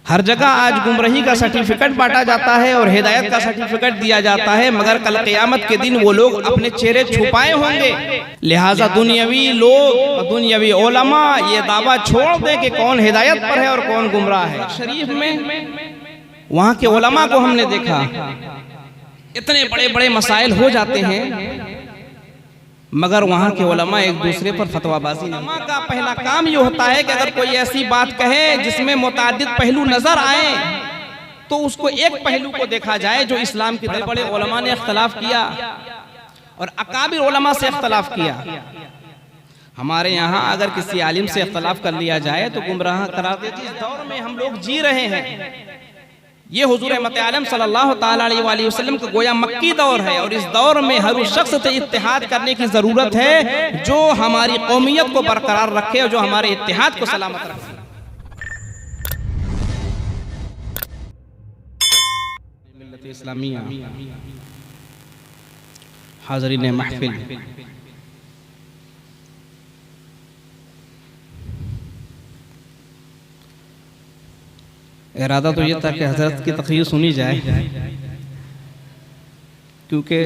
हर जगह आज गुमराही का सर्टिफिकेट बांटा जाता है और हिदायत का सर्टिफिकेट दिया जाता है, मगर कल क़यामत के दिन वो लोग अपने चेहरे छुपाए होंगे। लिहाजा दुनियावी लोग, दुनियावी उलमा ये दावा छोड़ दे कि कौन हिदायत पर है और कौन गुमराह है। शरीफ में वहाँ के उलमा को हमने देखा, इतने बड़े बड़े मसाइल हो जाते हैं मगर वहाँ के उलमा एक दूसरे पर फतवाबाजी। उलमा का पहला काम ये होता है कि अगर कोई ऐसी बात कहे जिसमें मुतादिद पहलू नजर आए तो उसको एक पहलू को देखा जाए जो इस्लाम के बड़े उलमा ने इख्तलाफ किया और अकाबिर उलमा से इख्तलाफ किया। हमारे यहाँ अगर किसी आलिम से इख्तलाफ कर लिया जाए तो गुमराह करार देते। इस दौर में हम लोग जी रहे हैं, ये हुजूर रहमत आलम सल्लल्लाहु ताला अलैहि वसल्लम का गोया मक्की दौर है और इस दौर में हर उस शख्स से इत्तिहाद करने की जरूरत है जो हमारी कौमियत को बरकरार रखे और जो हमारे इत्तिहाद को सलामत रखे। मिल्लत इस्लामिया, हाज़रीन महफिल, इरादा तो ये था कि हजरत की तकरीर सुनी जाए क्योंकि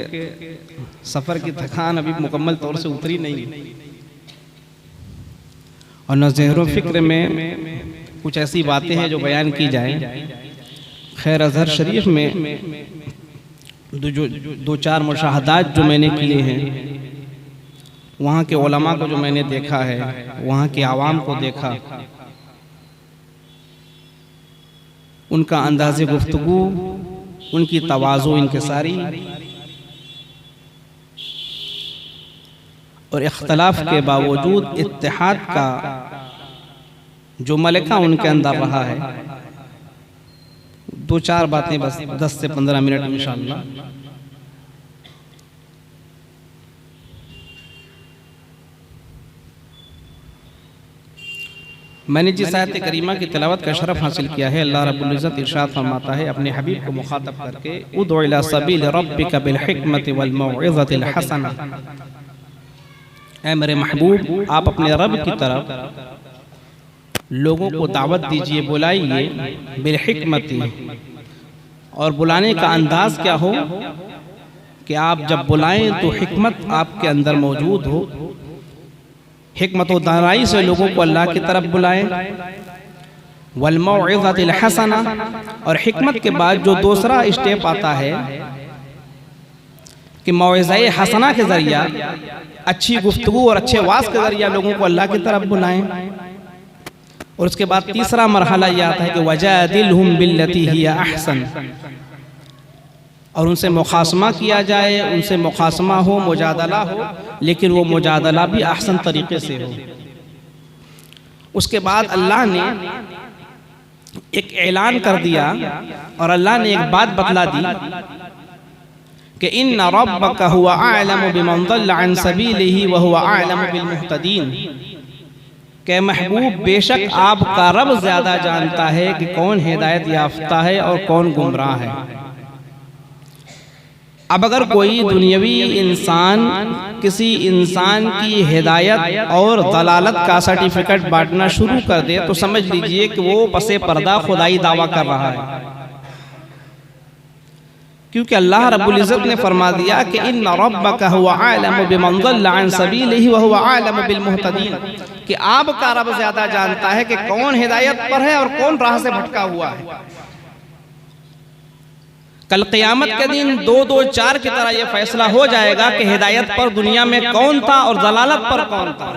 सफ़र की थकान अभी मुकम्मल तौर से उतरी नहीं और न ज़हन फ़िक्र में कुछ ऐसी बातें हैं जो बयान की जाएं। खैर अज़हर शरीफ में दो चार मुशाहदात जो मैंने किए हैं, वहाँ के उलमा को जो मैंने देखा है, वहाँ के आवाम को देखा, उनका अंदाज़े गुफ्तगू, उनकी तवाज़ु इनकिसारी और इख्तलाफ के बावजूद इत्तेहाद का जो मलका उनके अंदर रहा है, दो चार बातें बस 10 से 15 मिनट इंशाअल्लाह। मैंने जिस आयत करीमा की तिलावत का शरफ हासिल किया है, अल्लाह रब्बुल इज़्ज़त इरशाद फरमाता है अपने हबीब को मुखातब करके, उदउ इला सबील रब्बिका बिल हिकमति वल मौइज़तिल हसना, ऐ मेरे महबूब आप अपने रब की तरफ लोगों को दावत दीजिए, बुलाइए, बिल हिकमति, और बुलाने का अंदाज क्या हो कि आप जब बुलाएं तो हिकमत आपके अंदर मौजूद हो, हिकमत व दानाई से लोगों को अल्लाह की तरफ बुलाएं। वल मौइज़तिल हसना, और हिकमत के बाद जो दूसरा स्टेप आता है कि मौइज़ाए हसना के ज़रिया, अच्छी गुफ्तगू और अच्छे वास के ज़रिया लोगों को अल्लाह की तरफ बुलाएं। और उसके बाद तीसरा मरहला यह आता है कि वजादिलहुम बिल्लती हिया अहसन, और उनसे मुखासमा किया जाए, उनसे मुखासमा हो, मुजादला हो, लेकिन वो मुजादला भी अहसन तरीके से हो। उसके बाद अल्लाह ने एक ऐलान कर दिया और अल्लाह ने एक बात बतला दी कि इन्ना रब्बका हुवा अअलमु बिमन ज़ल्ला अन सबीलिही व हुवा अअलमु बिल मुहतदीन, के महबूब बेशक आपका रब ज़्यादा जानता है कि कौन हिदायत याफ्ता है और कौन गुमराह है। अब अगर कोई दुनियावी इंसान किसी इंसान की हिदायत और दलालत का सर्टिफिकेट बांटना शुरू कर दे तो समझ लीजिए कि वो पसे पर्दा खुदाई दावा कर रहा है, क्योंकि अल्लाह रब्बुल इज़्ज़त ने फरमा दिया कि इन्ना रब्बका हुवा अअलमु बिमन ज़ल्ला अन सबीलिही व हुवा अअलमु बिल मुहतदीन, कि आपका रब ज्यादा जानता है कि कौन हिदायत पर है और कौन राह से भटका हुआ है। कल क़यामत के दिन 2-2-4 की तरह यह फैसला हो जाएगा कि हिदायत पर दुनिया में कौन था और दलालत पर कौन था।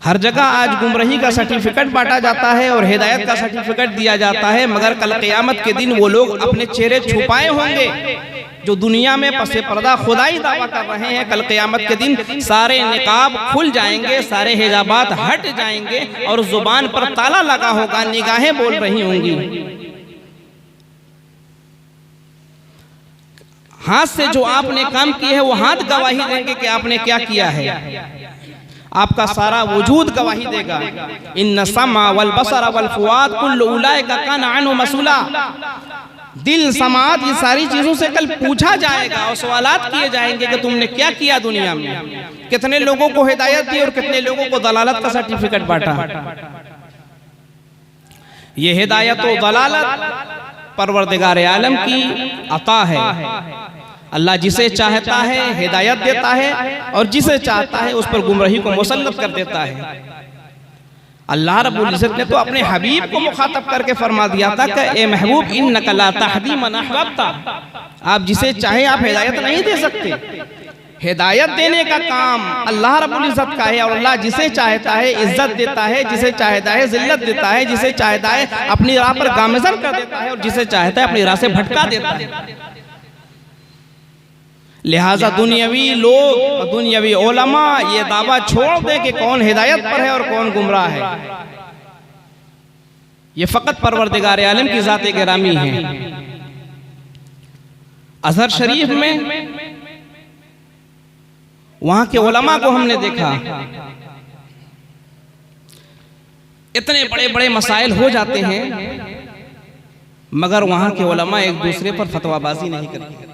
हर जगह आज गुमराही का सर्टिफिकेट बांटा जाता है और हिदायत का सर्टिफिकेट दिया जाता है, मगर कल क़यामत के दिन वो लोग अपने चेहरे छुपाए होंगे जो दुनिया में पसे पर्दा खुदाई दावा कर रहे हैं। कल क़यामत के दिन सारे निकाब खुल जाएंगे, सारे हिजाबात हट जाएंगे और जुबान पर ताला लगा होगा, निगाहें बोल रही होंगी। हाथ से जो आपने काम किए है वो हाथ गवाही देंगे कि आपने क्या किया है, आपका सारा वजूद गवाही देगा। इन्न समा वल बसर वल फुआद कुल्लु उलाइका काना अन्हु मसूला, दिल समात ये सारी चीजों से कल पूछा जाएगा और सवालात किए जाएंगे कि तुमने क्या किया दुनिया में, कितने लोगों को हिदायत दी और कितने लोगों को दलालत का सर्टिफिकेट बांटा। ये हिदायत व दलालत परवरदिगार आलम की अता है। अल्लाह जिसे चाहता है हिदायत देता है और जिसे चाहता है उस पर गुमराही को मुसल्लत कर देता है। अल्लाह रब्बुल इज्जत ने तो अपने हबीब को मुखातब करके फरमा दिया था कि ए महबूब इन्नका ला तहदी मन अहबब्ता, आप जिसे चाहे आप हिदायत नहीं दे सकते। हिदायत देने का काम अल्लाह रब्बुल इज्जत का है और अल्लाह जिसे चाहता है इज्जत देता है, जिसे चाहता है जिल्लत देता है, जिसे चाहता है अपनी राह पर गामज़न कर देता है और जिसे चाहता है अपनी राह से भटका देता है। लिहाजा दुनियावी लोग और दुनियावी उलमा ये दावा छोड़ दे कि कौन हिदायत पर है और कौन गुमराह है। ये फकत परवरदिगार आलम की ज़ात गिरामी है। अजहर शरीफ में वहां के उलमा को हमने देखा, इतने बड़े बड़े मसाइल हो जाते हैं मगर वहां के उलमा एक दूसरे पर फतवाबाजी नहीं करते।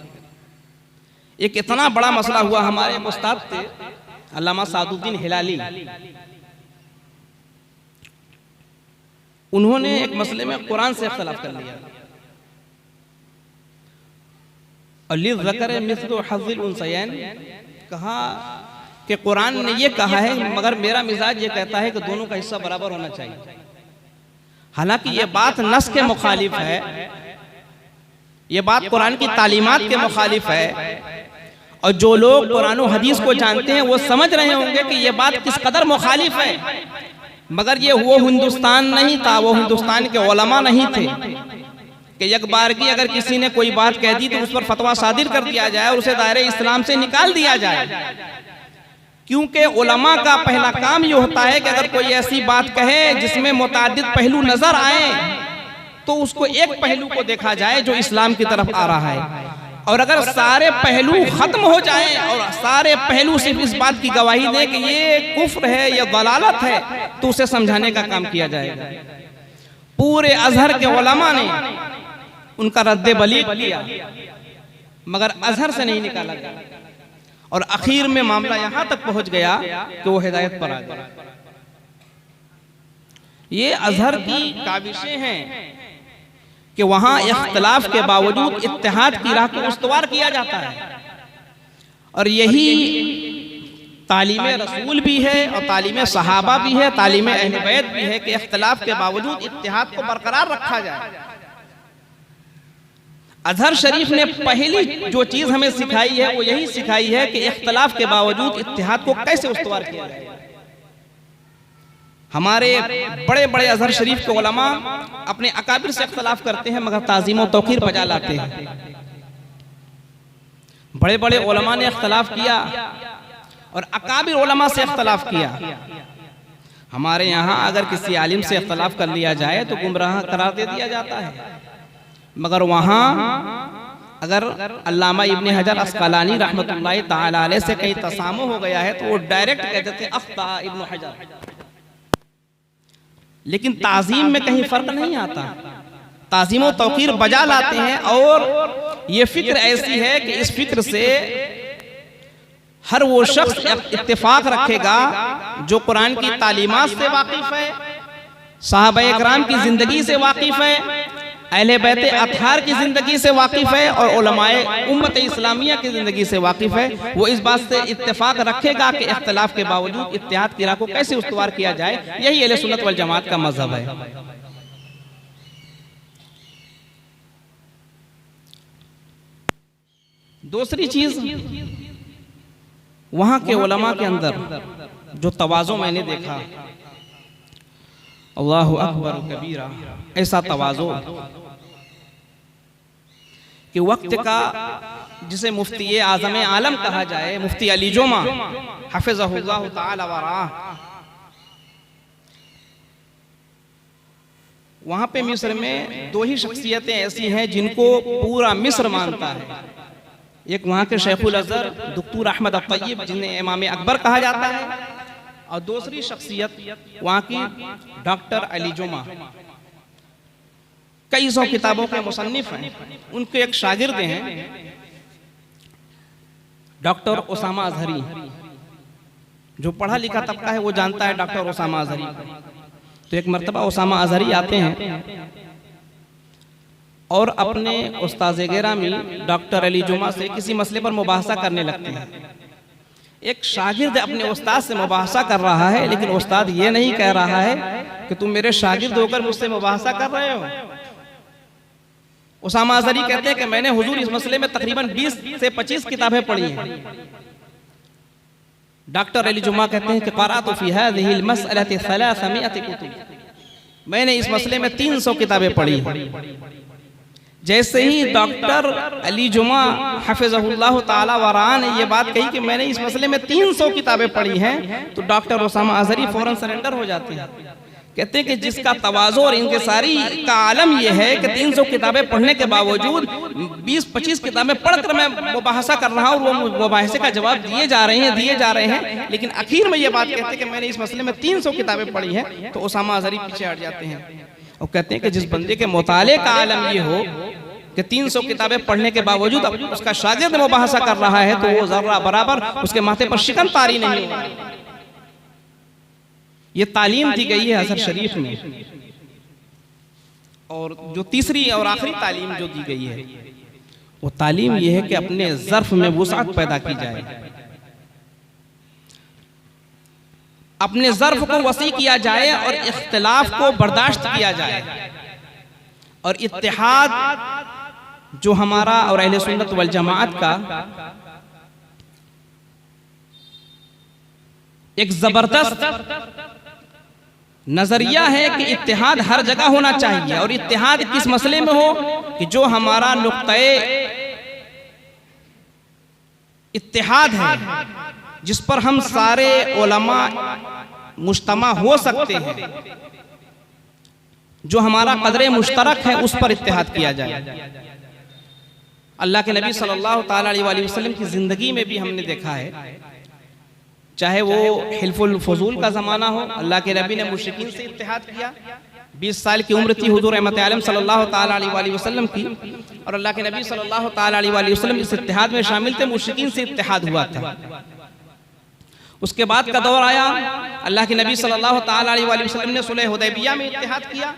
एक इतना बड़ा मसला हुआ, हमारे उस्ताद थे अल्लामा सादुद्दीन हिलाली, उन्होंने एक मसले में कुरान से इख्तिलाफ कर लिया और लिज़्ज़कर मिस्लु हज़्ज़िल उन्सयैन कहा कि कुरान ने ये कहा है मगर मेरा मिजाज ये कहता है कि दोनों का हिस्सा बराबर होना चाहिए। हालांकि ये बात नस के मुखालिफ है, ये बात कुरान की तालीमात के मुखालिफ है और जो लोग कुरान और हदीस को जानते हैं वो समझ रहे होंगे कि ये बात किस कदर मुखालिफ है। मगर ये वो हिंदुस्तान नहीं था, वो हिंदुस्तान के उलमा नहीं थे कि एक बार की अगर किसी ने कोई बात कह दी तो उस पर फतवा सादिर कर दिया जाए और उसे दायरे इस्लाम से निकाल दिया जाए। क्योंकि उलमा का पहला काम ये होता है कि अगर कोई ऐसी बात कहे जिसमें मुताद्दिद पहलू नजर आए तो उसको एक पहलू को देखा जाए जो इस्लाम की तरफ आ रहा है, और अगर सारे पहलू खत्म हो जाएं और सारे पहलू सिर्फ इस बात की गवाही दें कि ये कुफ्र है या दलालत है तो उसे समझाने का काम किया जाएगा। पूरे अजहर के उलमा ने उनका रद्द बलीग किया मगर अजहर से नहीं निकाला गया और आखिर में मामला यहां तक पहुंच गया कि वो हिदायत पर आ गया। ये अजहर की काविशें हैं कि वहां इख्तिलाफ के बावजूद इत्तेहाद की राह को उस्तवार किया जाता है और यही तालीम रसूल भी है और तालीम सहाबा भी है, तालीम अहले बैत भी है कि इख्तिलाफ के बावजूद इत्तेहाद को बरकरार रखा जाए। अजहर शरीफ ने पहली जो चीज हमें सिखाई है वो यही सिखाई है कि इख्तिलाफ के बावजूद इत्तेहाद को कैसे उस्तवार किया जाए। हमारे बड़े बड़े अजहर शरीफ के उलमा अपने अकाबिर से इख्तिलाफ करते हैं मगर ताज़ीम और तौक़ीर बजा लाते हैं। बड़े बड़े उलमा ने इख्तिलाफ किया और अकाबिर उलमा से इख्तिलाफ किया। हमारे यहाँ अगर किसी आलिम से इख्तिलाफ कर लिया जाए तो गुमराह करार दे दिया जाता है, मगर वहाँ अगर अल्लामा इब्ने हजर अस्क़लानी रहमतुल्लाहि तआला अलैह से कहीं तसामु हो गया है तो वो डायरेक्ट कह देते हैं अख्ता इब्न हजर। लेकिन ताज़ीम में कहीं फर्क नहीं आता, ताज़ीम और तौक़ीर बजा लाते हैं और ये फिक्र ऐसी है कि इस फिक्र से हर वो शख्स इत्तेफाक रखेगा जो कुरान की तालीमात से वाकिफ है, सहाबा इकराम की जिंदगी से वाकिफ है, अहले बैत अतहार की जिंदगी से वाकिफ है और उलमाए उम्मत इस्लामिया की जिंदगी से वाकिफ है। वो इस बात से इत्तेफाक रखेगा कि इख्तिलाफ के बावजूद इत्तेहाद की राह को कैसे उस्तवार किया जाए। यही अहले सुन्नत वल जमात का मजहब है। दूसरी चीज, वहां के उलमा के अंदर जो तवाज़ो मैंने देखा, अल्लाहु अकबर कबीरा, ऐसा तवाज़ो कि वक्त का जिसे मुफ्ती आज़म आलम कहा जाए, मुफ्ती अली जुमा हफ़िज़हुल्लाह तआला वराह, वहां पे मिस्र में दो ही शख्सियतें ऐसी हैं जिनको पूरा मिस्र मानता है। एक वहां के शेखुल अज़हर दुक्तूर अहमद अत-तय्यब जिन्हें इमाम अकबर कहा जाता है, और दूसरी शख्सियत वहां की डॉक्टर अली जुमा, कई सौ किताबों के मुसन्निफ हैं। उनके एक शागिर्द हैं डॉक्टर उसामा अजहरी, जो पढ़ा लिखा तबका है वो जानता है डॉक्टर उसामा अजहरी को। तो एक मरतबा उसामा अजहरी आते हैं और अपने उस्ताद गिरामी डॉक्टर अली जुमा से किसी मसले पर मुबाहसा करने लगते हैं। एक शागिर्द अपने उस्ताद से मुबाहसा कर रहा है, लेकिन उस्ताद ये नहीं कह रहा है कि तुम मेरे शागिर्द होकर मुझसे मुबाहसा कर रहे हो। उसामा अजहरी कहते हैं कि मैंने हुजूर इस मसले में तकरीबन 20 से 25 किताबें पढ़ी हैं। डॉक्टर अली जुमा कहते हैं कि क़राअतु फ़ी हाज़िहिल मसअलति 300 कुतुब, मैंने इस मसले में 300 किताबें पढ़ी हैं। जैसे ही डॉक्टर अली जुमा हफ़िज़हुल्लाह ताला वराह ने ये बात कही कि मैंने इस मसले में 300 किताबें पढ़ी हैं, तो डॉक्टर उसामा अजहरी फौरन सरेंडर हो जाते हैं। कहते हैं कि जिसका तवाज़ो और इंकिसारी का आलम यह है कि 300 किताबें पढ़ने के बावजूद 20-25 किताबें पढ़कर मैं मुबाहसा कर रहा हूँ, और वो मुबाहसे का जवाब दिए जा रहे हैं, लेकिन आखिर में ये बात कहते हैं कि मैंने इस मसले में 300 किताबें पढ़ी हैं, तो उसामा अजहरी पीछे हट जाते हैं और कहते हैं कि जिस बंदे के मुताले का आलम ये हो कि 300 किताबें पढ़ने के बावजूद उसका शागिर्द मुबाहसा कर रहा है, तो वो जर्रा बराबर उसके माथे पर शिकन तारी नहीं होगी। ये तालीम दी गई है अज़हर शरीफ में। और जो तीसरी और आखिरी तालीम जो दी गई है वो तालीम ये है कि अपने ज़र्फ में वुसअत पैदा की जाए, अपने ज़र्फ को वसी किया जाए और इख्तिलाफ को बर्दाश्त किया जाए, और इत्तेहाद जो हमारा और अहले सुन्नत वल जमाअत का एक जबरदस्त नजरिया है कि इत्तेहाद हर जगह होना चाहिए। और इत्तेहाद किस मसले में हो कि जो हमारा नुक्ते इत्तेहाद है, जिस पर हम सारे उलमा मुज्तमा हो सकते हैं, जो हमारा कदरे मुश्तरक है, उस पर इत्तेहाद किया जाए। अल्लाह के नबी सल्लल्लाहु ताला अलैहि वसल्लम की जिंदगी में भी हमने देखा है, चाहे वो हिल्फुल फजूल का ज़माना हो, अल्लाह के नबी ने मुश्रिकीन से इत्तेहाद किया। 20 साल की उम्र थी हुजूर रहमत आलम सल्लल्लाहु ताला अलैहि वसल्लम की, और अल्लाह के नबी सल्लल्लाहु ताला अलैहि वसल्लम इस इत्तेहाद में शामिल थे। मुश्रिकीन से इत्तेहाद हुआ था। उसके बाद का दौर आया, अल्लाह के नबी सल्लल्लाहु ताला अलैहि वसल्लम ने सुलह हुदैबिया में इत्तेहाद किया।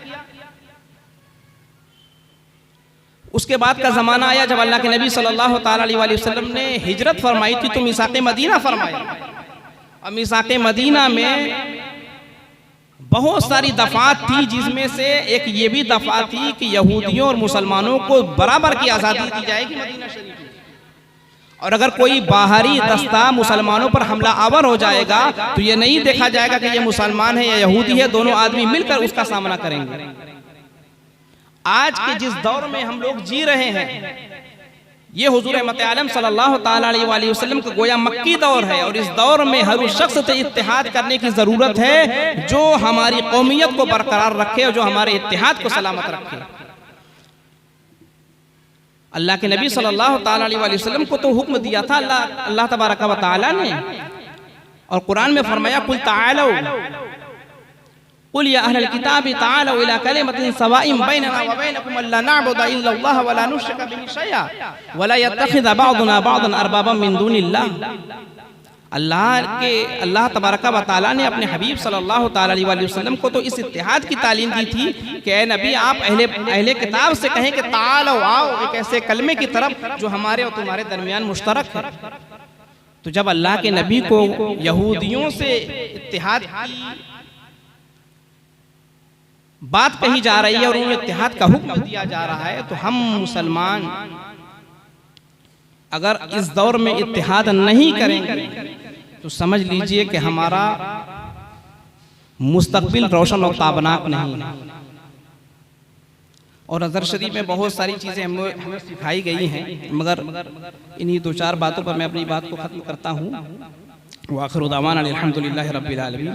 उसके बाद का ज़माना आया जब अल्लाह के नबी सल्लल्लाहु ताला अलैहि वसल्लम ने हिजरत फरमाई थी, तो मीसाक़े मदीना फरमाई। और मीसाक़े मदीना में बहुत सारी दफ़ात थी, जिसमें से एक ये भी दफ़ा थी कि यहूदियों और मुसलमानों को बराबर की आज़ादी दी जाएगी मदीना शरीफ में, और अगर कोई बाहरी दस्ता मुसलमानों पर हमला आवर हो जाएगा तो ये नहीं देखा जाएगा कि ये मुसलमान है या यहूदी है, दोनों आदमी मिलकर उसका सामना करेंगे। आज के जिस दौर में हम लोग जी रहे हैं, ये हुजूर रहमत आलम सल्लल्लाहु ताला अलैहि वसल्लम का गोया मक्की दौर है, और इस दौर में हर उस शख्स से इत्तेहाद करने की ज़रूरत है जो हमारी कौमियत को बरकरार रखे और जो हमारे इत्तेहाद को सलामत रखे। अल्लाह के नबी सल्लल्लाहु ताला अलैहि वसल्लम को तो हुक्म दिया था अल्लाह तबारक व तआला ने, और कुरान में फरमाया कुल ताअलौ कुल या अहलल किताबि ताअलौ इला कलिमतिन सवाइन बैनना व बैनकुम अल्ला नअबुदा इल्लल्लाह व ला नुश्रिका बिही शैआ व ला यत्तखिज़ बअदुना बअदन अरबाबा मिन दूनिल्लाह। अल्लाह तबारक व तआला ने अपने हबीब सल्लल्लाहु ताला अलैहि वसल्लम को तो इस इत्तेहाद की तालीम दी थी कि ए नबी, आप अहले किताब से कहें कि ताअलौ, आओ एक ऐसे कलमे की तरफ जो हमारे और तुम्हारे दरमियान मुश्तरक है। तो जब अल्लाह के नबी को यहूदियों से इत्तेहाद की बात कही जा रही है और उन्हें इत्तेहाद का हुक्म दिया जा रहा है, तो हम मुसलमान अगर इस दौर में इत्तेहाद नहीं करेंगे तो समझ लीजिए कि हमारा मुस्तकबिल रोशन और ताबनाक नहीं है। और अज़हर शरीफ में बहुत सारी चीज़ें हमें सिखाई गई हैं, मगर इन्हीं 2-4 बातों पर मैं अपनी बात को ख़त्म करता हूँ। व आखिरु दावाना अल्हम्दुलिल्लाहि रब्बिल आलमीन।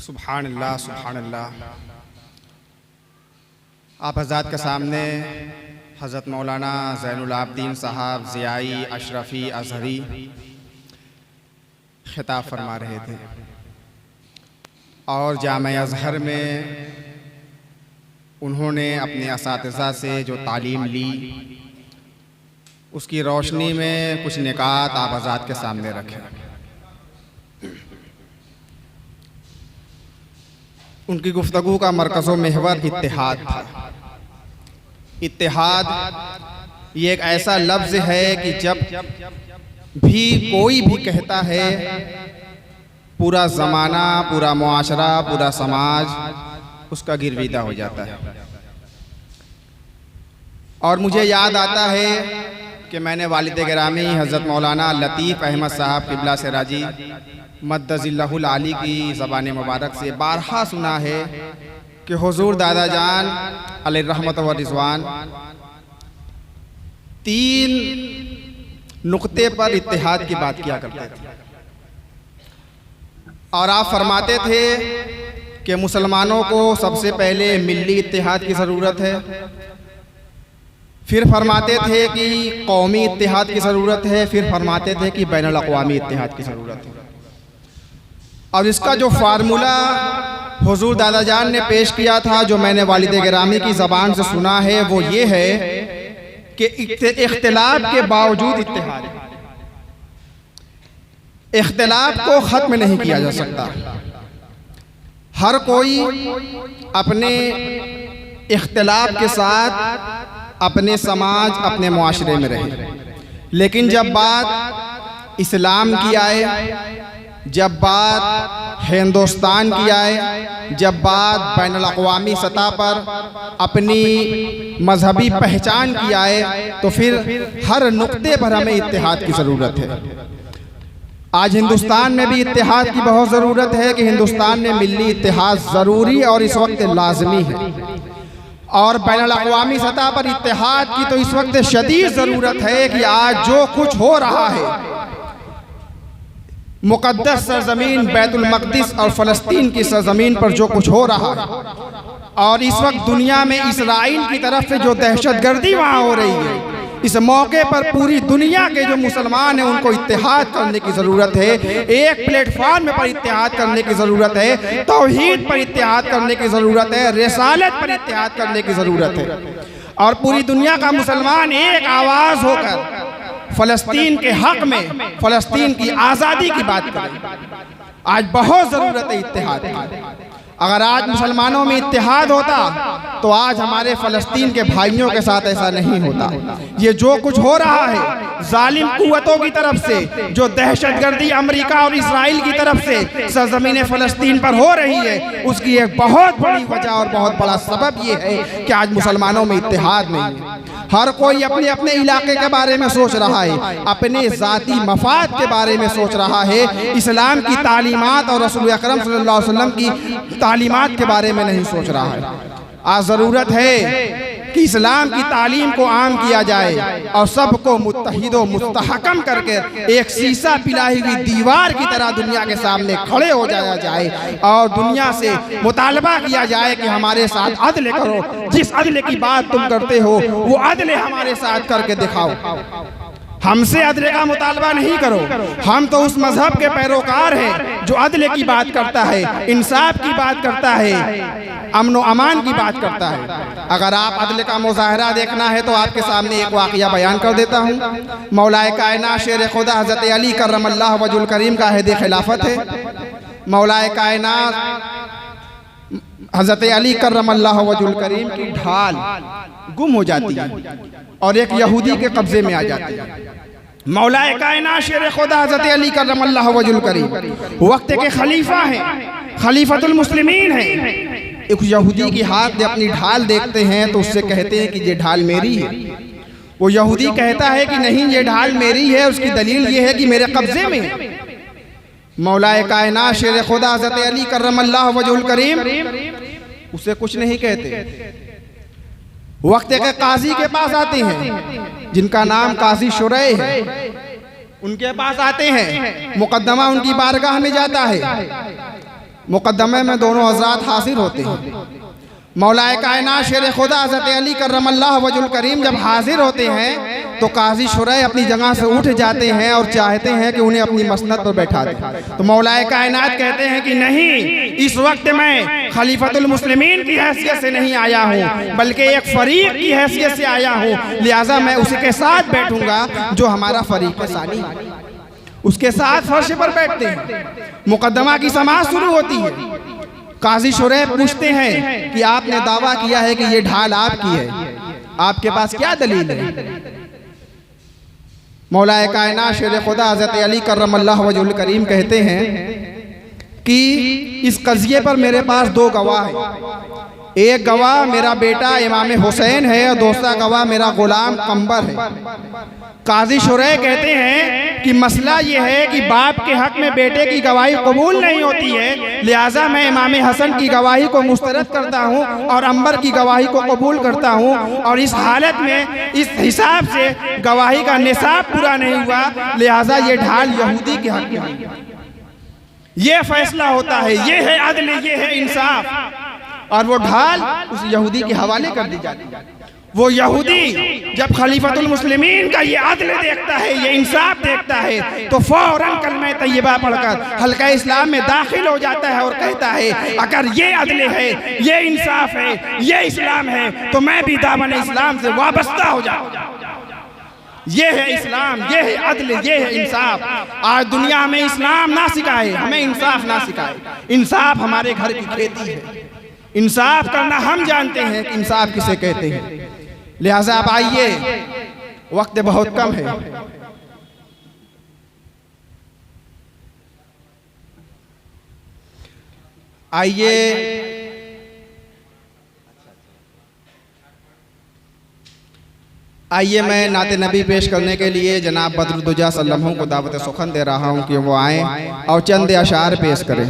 सुभान अल्लाह, सुभान अल्लाह। आप हज़रात के सामने हज़रत मौलाना ज़ैनुल आबदीन साहब ज़ियाई अशरफ़ी अज़हरी खिताब फरमा रहे थे और जामे अज़हर में उन्होंने अपने असातिज़ा से जो तालीम ली उसकी रोशनी में कुछ निकात आप हज़रात के सामने रखे। उनकी गुफ्तगू का मरकज़ो महवर इत्तेहाद था। इत्तेहाद ये एक ऐसा लफ्ज़ है कि जब भी कोई भी कहता है पूरा ज़माना, पूरा मुआशरा, पूरा समाज उसका गिरविदा हो जाता है। और मुझे याद आता है कि मैंने वालिद गिरामी हज़रत मौलाना लतीफ़ अहमद साहब क़िबला सिराजी मद्दज़िल्लहुल आली की ज़बान मुबारक से बारहा सुना है कि हुज़ूर दादा जान अलैहिर्रहमत व रिज़वान 3 नुक्ते पर इत्तेहाद की बात किया करते थे और आप फरमाते थे कि मुसलमानों को सबसे पहले मिल्ली इत्तेहाद की ज़रूरत है, फिर फरमाते थे कि कौमी इत्तेहाद की ज़रूरत है, फिर फरमाते थे कि बैनुल अक़वामी इत्तेहाद की ज़रूरत है। और इसका जो फार्मूला हुज़ूर दादा जान ने पेश किया था, जो मैंने वालिद गिरामी की ज़बान से सुना है, वो ये है कि इख्तिलाफ के बावजूद इत्तेहाद है। इख्तिलाफ को ख़त्म नहीं किया जा सकता। हर कोई अपने इख्तिलाफ के साथ अपने समाज, अपने मुआशरे में रहे, लेकिन जब बात इस्लाम की आए, जब बात हिंदुस्तान की आए, जब बात बैनुल अक़वामी सतह पर अपनी मजहबी पहचान की आए, तो फिर हर नुक्ते पर हमें इत्तेहाद की ज़रूरत है। आज हिंदुस्तान में भी इत्तेहाद की बहुत ज़रूरत है कि हिंदुस्तान में मिली इत्तेहाद ज़रूरी और इस वक्त लाजमी है। और बैनुल अक़वामी सतह पर इत्तेहाद की तो इस वक्त शदीद ज़रूरत है कि आज जो कुछ हो रहा है, मुक़द्दस सरज़मीन बैतुल मक़दिस और फ़लस्तीन की सरज़मीन पर जो कुछ हो रहा है, और इस वक्त दुनिया में इसराइल की तरफ से जो दहशतगर्दी वहाँ हो रही है, इस मौके पर पूरी दुनिया के जो मुसलमान हैं उनको इत्तेहाद करने की ज़रूरत है। एक प्लेटफॉर्म पर इत्तेहाद करने की ज़रूरत है, तौहीद पर इत्तेहाद करने की ज़रूरत है, रिसालत पर इत्तेहाद करने की ज़रूरत है। और पूरी दुनिया का मुसलमान एक आवाज़ होकर फ़लस्तीन के हक़ में, फ़लस्तीन की आज़ादी की बात करें। आज बहुत ज़रूरत है इत्तेहाद की। अगर आज मुसलमानों में इत्तेहाद होता तो आज हमारे फ़लस्तीन के भाइयों के साथ ऐसा नहीं होता। ये जो कुछ हो रहा है जालिम कुव्वतों की तरफ से, जो दहशतगर्दी अमेरिका और इसराइल की तरफ से सरज़मीन फ़लस्तीन पर हो रही है, उसकी एक बहुत बड़ी वजह और बहुत बड़ा सबब ये है कि आज मुसलमानों में इत्तेहाद नहीं है। हर कोई अपने अपने इलाके के बारे में सोच रहा है, अपने ज़ाती मफाद के बारे में सोच रहा है। इस्लाम की तालीमात और रसूल अकरम सल्लल्लाहु अलैहि वसल्लम की तालीमात के बारे में नहीं सोच रहा है। आज ज़रूरत है कि इस्लाम की तालीम को आम किया जाए और सबको मुत्तहिद व मुस्तहकम करके एक शीशा पिलाई हुई दीवार की तरह दुनिया के सामने खड़े हो जाया जाए और दुनिया से मुतालबा किया जाए कि हमारे साथ अदल करो। जिस अदल की बात तुम करते हो वो अदल हमारे साथ करके दिखाओ। हमसे अदल का मुतालबा नहीं करो। हम तो उस मजहब के पैरोकार हैं जो अदल की बात करता है, इंसाफ की बात करता है, अमन व अमान की बात करता है। अगर आप अदल का मुजाहरा देखना है तो आपके सामने एक वाक़या बयान कर देता हूँ। मौलाए कायनात शेर खुदा हज़रत अली करमल्लाहु वजहुल करीम का अहद खिलाफत है। मौलाए कायनात हज़रत अली करमल्लाहु वजहुल करीम की ढाल गुम हो जाती है और एक यहूदी के कब्जे में आ जाती है। मौलाए कायनात शेर खुदा हज़रत अली करमल्लाहु वजहुल करीम वक्त के खलीफा हैं, खलीफतुल मुस्लिमीन हैं। एक यहूदी की हाथ में अपनी ढाल देखते हैं तो उससे कहते हैं कि ये ढाल मेरी है। वो यहूदी कहता है कि नहीं, ये ढाल मेरी है। उसकी दलील ये है कि मेरे कब्जे में है। मौलाए कायनात शेर खुदा हज़रत अली करमल्लाहु वजहुल करीम उसे कुछ नहीं कहते। वक्त के काजी के पास आते हैं जिनका नाम काजी शुरै है, उनके पास आते हैं, मुकदमा उनकी बारगाह में जाता है। मुकद्दमे में दोनों हजरात हाजिर होते हैं। मौलाए कायनात शेर खुदा हज़रत अली करमल्लाहु वजहुल करीम जब हाजिर होते हैं तो काजी शुरै अपनी जगह से उठ जाते हैं और चाहते हैं कि उन्हें अपनी मसनद पर बैठा दें। तो मौलाए कायनात कहते हैं कि नहीं, इस वक्त मैं खलीफतुल मुस्लिमीन की हैसियत से नहीं आया हूँ, बल्कि एक फरीक की हैसियत से आया हूँ, लिहाजा मैं उसके साथ बैठूंगा जो हमारा फरीक सानी है। उसके साथ फर्श पर बैठते हैं। मुकद्दमा की समाअत शुरू होती है। काजी शुरै पूछते हैं कि आपने दावा किया है कि ये ढाल आपकी है, आपके पास क्या दलील है? मौलाए कायनात शेर खुदा हज़रत अली करमल्लाहु वजहुल करीम कहते हैं कि इस कज़िये पर मेरे पास दो गवाह हैं। एक गवाह मेरा बेटा इमाम हुसैन है और दूसरा गवाह मेरा गुलाम कंबर है। काजी शुरै कहते हैं कि मसला ये है कि बाप के हक में बेटे की गवाही कबूल नहीं होती है, लिहाजा मैं इमाम हसन की गवाही को मुस्तरद करता हूँ और अंबर की गवाही को कबूल करता हूँ, और इस हालत में इस हिसाब से गवाही का निसाब पूरा नहीं हुआ, लिहाजा ये ढाल यहूदी के हक में। ये फैसला होता है, ये है अदल, ये है इंसाफ, और वो ढाल उस यहूदी के हवाले कर दी जाती है। वो यहूदी जब खलीफतुल मुस्लिमीन का ये अदल देखता है, ये इंसाफ देखता है, तो फौरन कलमा तैयबा पढ़कर हल्का इस्लाम में दाखिल हो जाता है और कहता है अगर ये अदल है, ये इंसाफ है, ये इस्लाम है, तो मैं भी दामन इस्लाम से वाबस्ता हो जाऊँ। ये है इस्लाम, ये है अदल, ये है इंसाफ। आज दुनिया हमें इस्लाम ना सिखाए, हमें इंसाफ ना सिखाए। इंसाफ हमारे घर की खेती है, इंसाफ करना हम जानते हैं कि इंसाफ किसे कहते हैं। लिहाजा आप आइए, वक्त बहुत कम है, आइए आइए मैं नाते नबी पेश करने के लिए जनाब बदरुद्दोजा सल्लल्लाहु को दावत सुखन दे रहा हूँ कि वो आएँ और चंद अशार पेश करें।